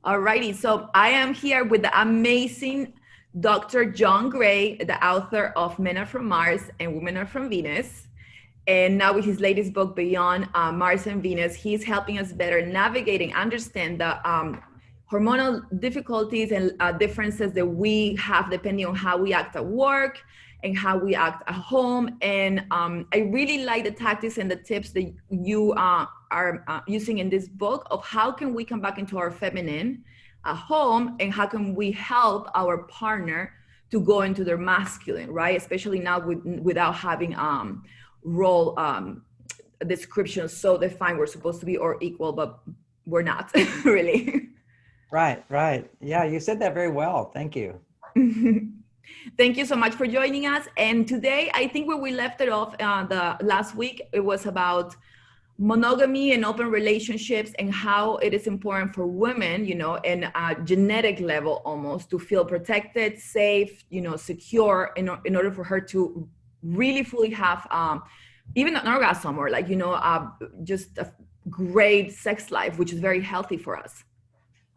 Alrighty, so I am here with the amazing Dr. John Gray, the author of Men Are From Mars and Women Are From Venus. And now with his latest book, Beyond Mars and Venus, he's helping us better navigate and understand the hormonal difficulties and differences that we have depending on how we act at work and how we act at home. And I really like the tactics and the tips that you are using in this book of how can we come back into our feminine at home and how can we help our partner to go into their masculine, right? Especially now without having role descriptions so defined. We're supposed to be or equal, but we're not really. Right. Yeah, you said that very well. Thank you. Thank you so much for joining us. And today, I think where we left it off the last week, it was about monogamy and open relationships and how it is important for women, in a genetic level almost, to feel protected, safe, secure in order for her to really fully have even an orgasm or just a great sex life, which is very healthy for us.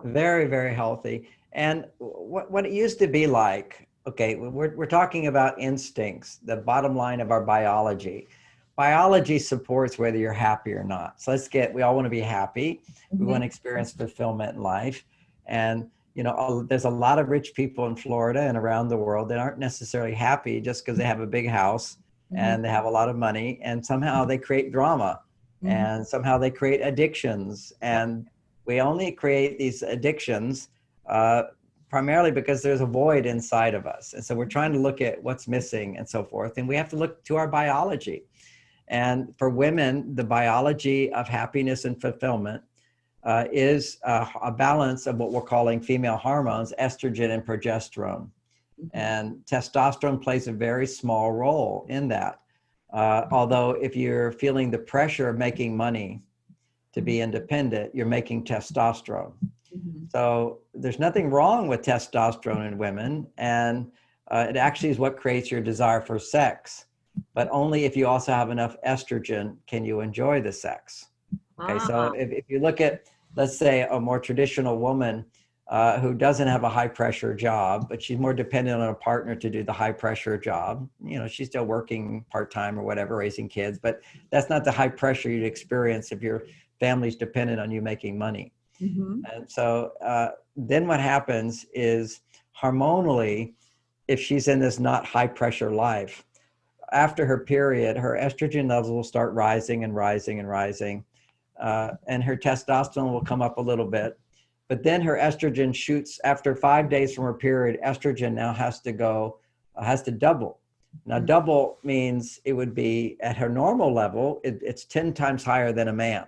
Very, very healthy. And what it used to be like, okay, we're talking about instincts, the bottom line of our biology. Biology supports whether you're happy or not. So we all want to be happy. We want to experience fulfillment in life. And, there's a lot of rich people in Florida and around the world that aren't necessarily happy just because they have a big house and they have a lot of money, and somehow they create drama and somehow they create addictions. And we only create these addictions primarily because there's a void inside of us. And so we're trying to look at what's missing and so forth. And we have to look to our biology. And for women, the biology of happiness and fulfillment is a balance of what we're calling female hormones, estrogen and progesterone. And testosterone plays a very small role in that. Although if you're feeling the pressure of making money to be independent, you're making testosterone. So there's nothing wrong with testosterone in women. And it actually is what creates your desire for sex. But only if you also have enough estrogen can you enjoy the sex. Okay, so if you look at, let's say, a more traditional woman who doesn't have a high pressure job, but she's more dependent on a partner to do the high pressure job. She's still working part-time or whatever, raising kids, but that's not the high pressure you'd experience if your family's dependent on you making money. And so then what happens is hormonally, if she's in this not high pressure life, after her period, her estrogen levels will start rising and rising and rising. And her testosterone will come up a little bit. But then her estrogen shoots after 5 days from her period. Estrogen now has to double. Now, double means it would be at her normal level, it's 10 times higher than a man.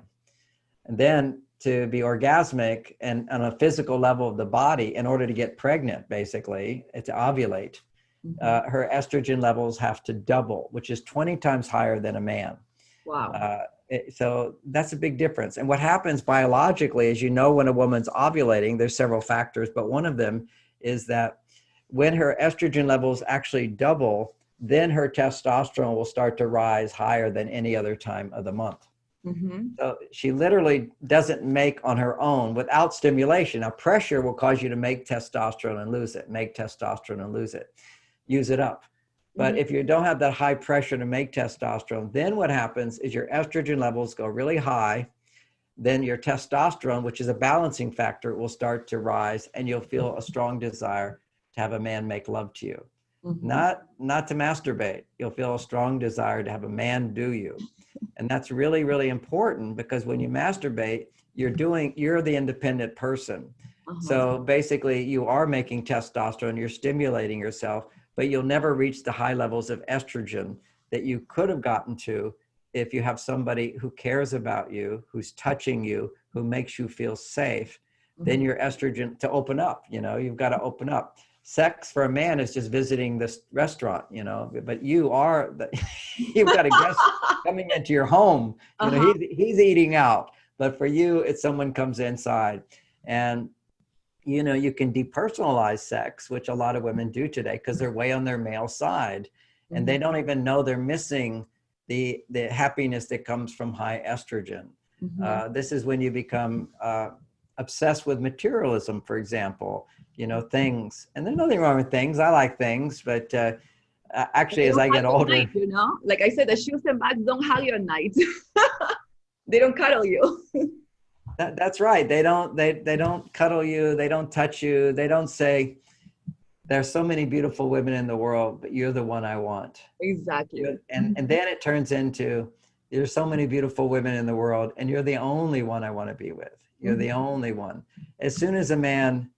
And then to be orgasmic and on a physical level of the body, in order to get pregnant, basically, to ovulate, her estrogen levels have to double, which is 20 times higher than a man. Wow. So that's a big difference. And what happens biologically is, when a woman's ovulating, there's several factors, but one of them is that when her estrogen levels actually double, then her testosterone will start to rise higher than any other time of the month. So she literally doesn't make on her own without stimulation. Now, pressure will cause you to make testosterone and lose it, use it up. But if you don't have that high pressure to make testosterone, then what happens is your estrogen levels go really high. Then your testosterone, which is a balancing factor, will start to rise, and you'll feel a strong desire to have a man make love to you. Not to masturbate. You'll feel a strong desire to have a man do you. And that's really, really important, because when you masturbate, you're the independent person. So basically you are making testosterone, you're stimulating yourself, but you'll never reach the high levels of estrogen that you could have gotten to if you have somebody who cares about you, who's touching you, who makes you feel safe. Then your estrogen to open up, you've got to open up. Sex for a man is just visiting this restaurant, but you've got a guest coming into your home. He's eating out, but for you, it's someone comes inside. And you can depersonalize sex, which a lot of women do today because they're way on their male side, and they don't even know they're missing the happiness that comes from high estrogen. This is when you become a obsessed with materialism, for example, things. And there's nothing wrong with things. I like things, but actually, They as don't I hug get at night, older, Like I said, the shoes and bags don't hug you at night. They don't cuddle you. that's right. They don't cuddle you. They don't touch you. They don't say, there's so many beautiful women in the world, but you're the one I want. Exactly. And then it turns into, there's so many beautiful women in the world, and you're the only one I want to be with. You're the only one. As soon as a man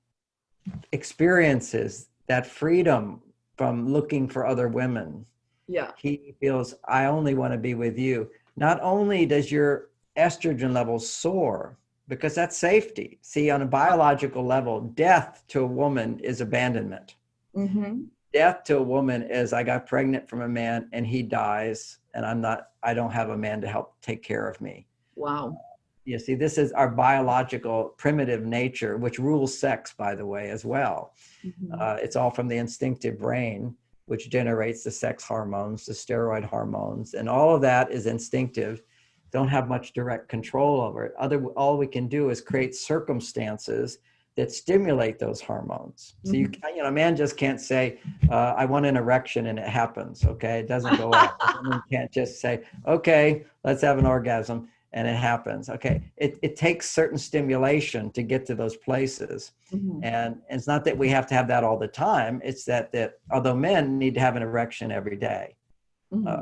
experiences that freedom from looking for other women, Yeah. he feels, I only want to be with you. Not only does your estrogen levels soar, because that's safety. See, on a biological level, death to a woman is abandonment. Mm-hmm. Death to a woman is, I got pregnant from a man and he dies, and I don't have a man to help take care of me. Wow. You see, this is our biological primitive nature, which rules sex, by the way, as well. Mm-hmm. It's all from the instinctive brain, which generates the sex hormones, the steroid hormones, and all of that is instinctive. Don't have much direct control over it. All we can do is create circumstances that stimulate those hormones. So a man just can't say, I want an erection, and it happens. Okay, it doesn't go off. A woman can't just say, okay, let's have an orgasm, and it happens. Okay, it takes certain stimulation to get to those places. And it's not that we have to have that all the time. It's that although men need to have an erection every day,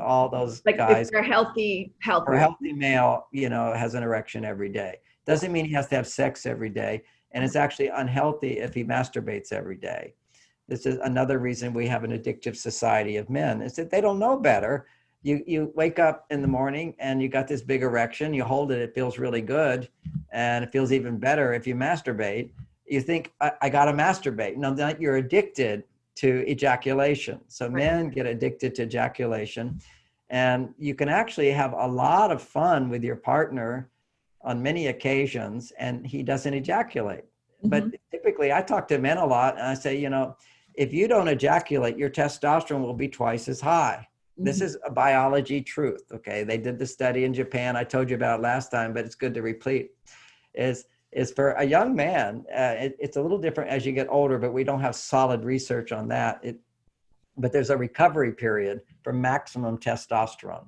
all those Like guys, if they're healthy. or a healthy male, has an erection every day. Doesn't mean he has to have sex every day. And it's actually unhealthy if he masturbates every day. This is another reason we have an addictive society of men, is that they don't know better. You wake up in the morning and you got this big erection, you hold it, it feels really good. And it feels even better if you masturbate. You think, I got to masturbate. No, that you're addicted to ejaculation. So men get addicted to ejaculation. And you can actually have a lot of fun with your partner on many occasions, and he doesn't ejaculate. But typically I talk to men a lot and I say, if you don't ejaculate, your testosterone will be twice as high. This is a biology truth. Okay. They did the study in Japan. I told you about it last time, but it's good to repeat. Is for a young man, it's a little different as you get older, but we don't have solid research on that. But there's a recovery period for maximum testosterone.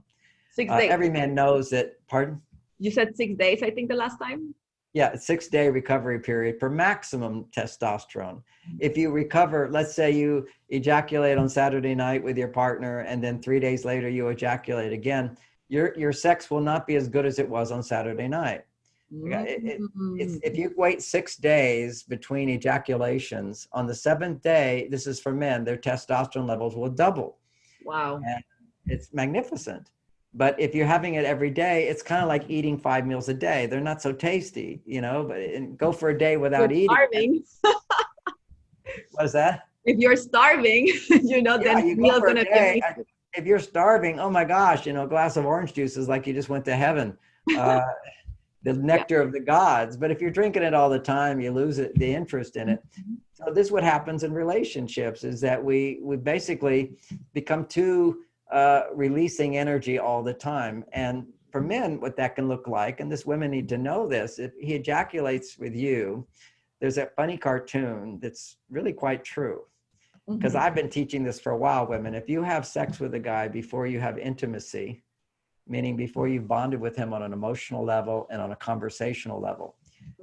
6 days. Every man knows that, pardon? You said 6 days, I think, the last time. Yeah, 6-day recovery period for maximum testosterone. If you recover, let's say you ejaculate on Saturday night with your partner, and then 3 days later you ejaculate again, your sex will not be as good as it was on Saturday night. If you wait 6 days between ejaculations, on the 7th day, this is for men, their testosterone levels will double. Wow. And it's magnificent. But if you're having it every day, it's kind of like eating 5 meals a day. They're not so tasty, but go for a day without eating. Starving. What is that? If you're starving, then you meal's go for a gonna day. be. If you're starving, oh my gosh, a glass of orange juice is like you just went to heaven. The nectar of the gods. But if you're drinking it all the time, you lose the interest in it. So this is what happens in relationships, is that we basically become too releasing energy all the time. And for men, what that can look like, and this women need to know this, if he ejaculates with you, there's a funny cartoon that's really quite true. Because I've been teaching this for a while, women. If you have sex with a guy before you have intimacy, meaning before you've bonded with him on an emotional level and on a conversational level.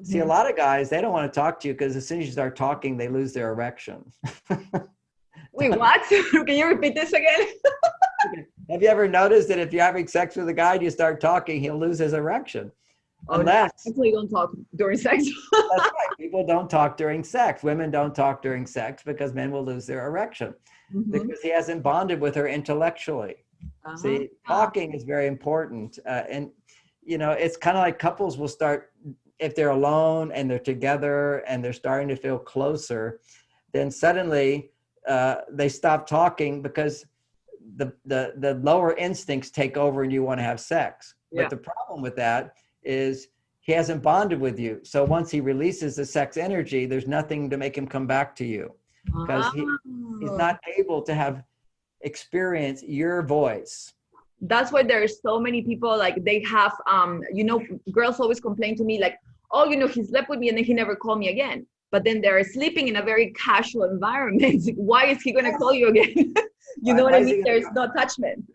See, a lot of guys, they don't want to talk to you because as soon as you start talking, they lose their erection. Wait, what? Can you repeat this again? Have you ever noticed that if you're having sex with a guy and you start talking, he'll lose his erection? Unless definitely don't talk during sex. That's right. People don't talk during sex. Women don't talk during sex because men will lose their erection because he hasn't bonded with her intellectually. See, talking is very important. And, it's kind of like couples will start, if they're alone and they're together and they're starting to feel closer, then suddenly they stop talking because the lower instincts take over and you want to have sex. But the problem with that is he hasn't bonded with you. So once he releases the sex energy, there's nothing to make him come back to you because he's not able to have experience your voice. That's why there's so many people, like they have girls always complain to me like, oh, he slept with me and then he never called me again. But then they're sleeping in a very casual environment. Why is he going to call you again? You know what I Why is he mean? gonna There's come? no attachment.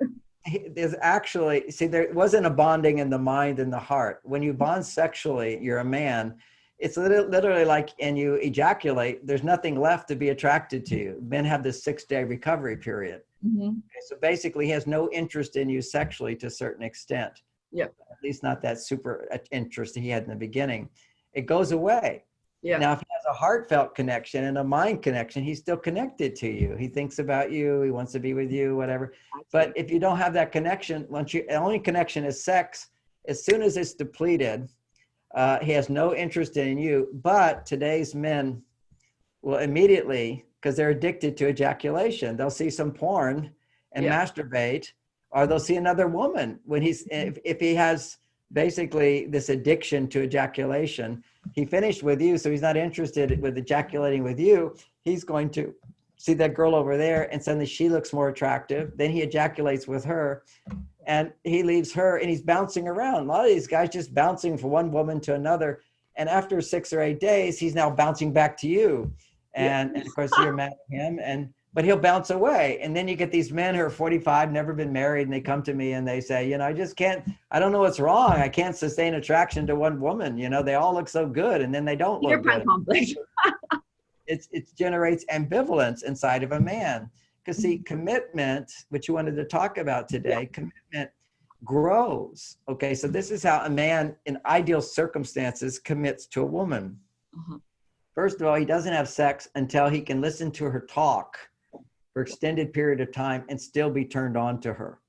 There's actually, see, there wasn't a bonding in the mind and the heart. When you bond sexually, you're a man. It's literally like, and you ejaculate, there's nothing left to be attracted to you. Men have this 6-day recovery period. Mm-hmm. Okay, so basically, he has no interest in you sexually to a certain extent. Yep. At least not that super interest he had in the beginning. It goes away. Yeah. Now, if he has a heartfelt connection and a mind connection, he's still connected to you. He thinks about you. He wants to be with you, whatever. But if you don't have that connection, the only connection is sex. As soon as it's depleted, he has no interest in you. But today's men will immediately, because they're addicted to ejaculation, they'll see some porn and masturbate, or they'll see another woman when if he has basically this addiction to ejaculation. He finished with you, so he's not interested with ejaculating with you. He's going to see that girl over there, and suddenly she looks more attractive. Then he ejaculates with her, and he leaves her, and he's bouncing around. A lot of these guys just bouncing from one woman to another, and after 6 or 8 days, he's now bouncing back to you, and of course you're mad at him, but he'll bounce away. And then you get these men who are 45, never been married, and they come to me and they say, I just can't, I don't know what's wrong. I can't sustain attraction to one woman. They all look so good, and then they don't look good. Complex. It generates ambivalence inside of a man. Because see, commitment, which you wanted to talk about today, commitment grows. Okay, so this is how a man in ideal circumstances commits to a woman. Uh-huh. First of all, he doesn't have sex until he can listen to her talk for extended period of time and still be turned on to her.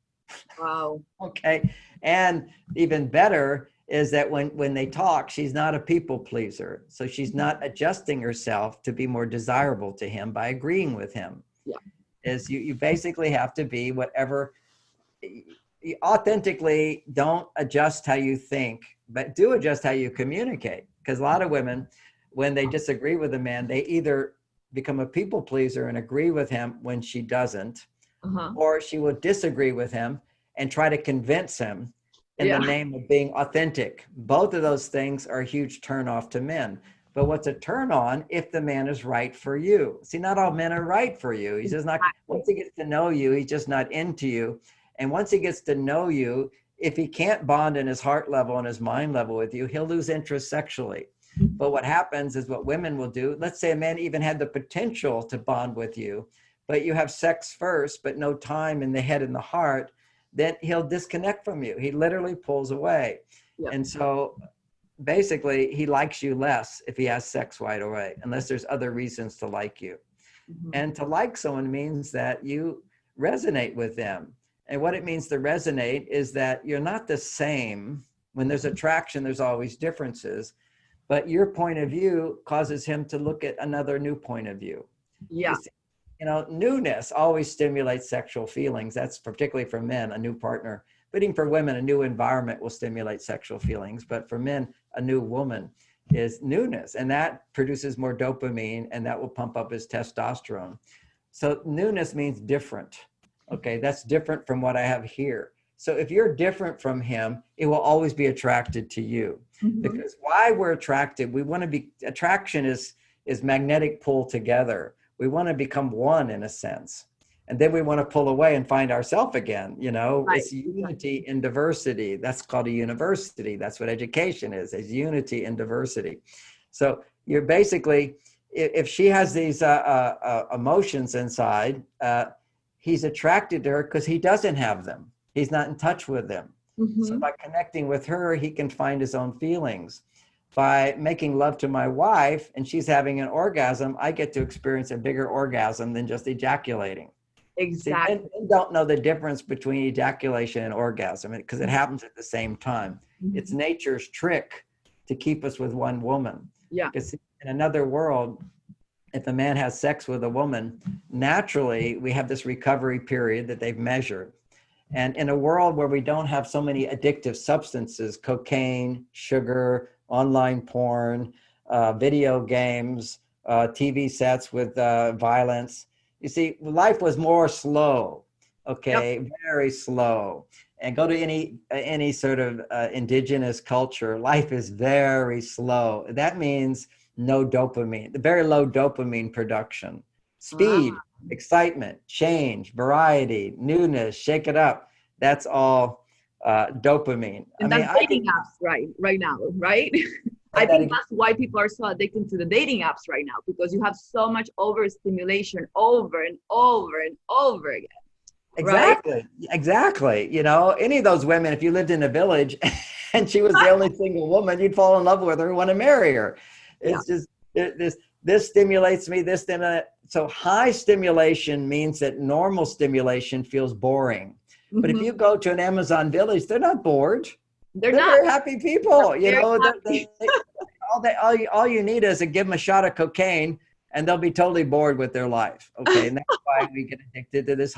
Wow. Okay. And even better is that when they talk, she's not a people pleaser. So she's not adjusting herself to be more desirable to him by agreeing with him. Yeah. Is you basically have to be whatever, you authentically don't adjust how you think, but do adjust how you communicate. Because a lot of women, when they disagree with a man, they either become a people pleaser and agree with him when she doesn't, or she will disagree with him and try to convince him in the name of being authentic. Both of those things are a huge turnoff to men. But what's a turn on if the man is right for you? See, not all men are right for you. He's just not, once he gets to know you, he's just not into you. And once he gets to know you, if he can't bond in his heart level and his mind level with you, he'll lose interest sexually. But what happens is what women will do, let's say a man even had the potential to bond with you, but you have sex first, but no time in the head and the heart, then he'll disconnect from you. He literally pulls away. Yep. And so basically he likes you less if he has sex right away, unless there's other reasons to like you. Mm-hmm. And to like someone means that you resonate with them. And what it means to resonate is that you're not the same. When there's attraction, there's always differences. But your point of view causes him to look at another new point of view. Yeah. Newness always stimulates sexual feelings. That's particularly for men, a new partner. But even for women, a new environment will stimulate sexual feelings. But for men, a new woman is newness. And that produces more dopamine, and that will pump up his testosterone. So newness means different. Okay, that's different from what I have here. So if you're different from him, it will always be attracted to you. Mm-hmm. Because why we're attracted, we want to be, attraction is magnetic pull together. We want to become one in a sense. And then we want to pull away and find ourselves again. Right. It's unity in diversity. That's called a university. That's what education is unity in diversity. So you're basically, if she has these emotions inside, he's attracted to her because he doesn't have them. He's not in touch with them. Mm-hmm. So by connecting with her, he can find his own feelings. By making love to my wife and she's having an orgasm, I get to experience a bigger orgasm than just ejaculating. Exactly. See, men don't know the difference between ejaculation and orgasm because it happens at the same time. Mm-hmm. It's nature's trick to keep us with one woman. Yeah. Because in another world, if a man has sex with a woman, naturally we have this recovery period that they've measured. And in a world where we don't have so many addictive substances, cocaine, sugar, online porn, video games, TV sets with violence, you see, life was more slow, okay, yep. Very slow. and go to any sort of indigenous culture, life is very slow. That means no dopamine, very low dopamine production. Wow. Speed, excitement, change, variety, newness, shake it up. That's all dopamine. I And mean, that's I dating could apps right now, right? say I that think again. that's why people are so addicted to the dating apps right now, because you have so much overstimulation over and over and over again, right? Exactly. Exactly. You know, any of those women, if you lived in a village and she was the only single woman, you'd fall in love with her, want to marry her. Yeah. It's just this stimulates me, this stimulates. So high stimulation means that normal stimulation feels boring. But if Hmm. you go to an Amazon village, they're not bored. They're They're not. very happy They're people. You very know, happy. all you need is to give them a shot of cocaine and they'll be totally bored with their life. Okay. And that's why we get addicted to this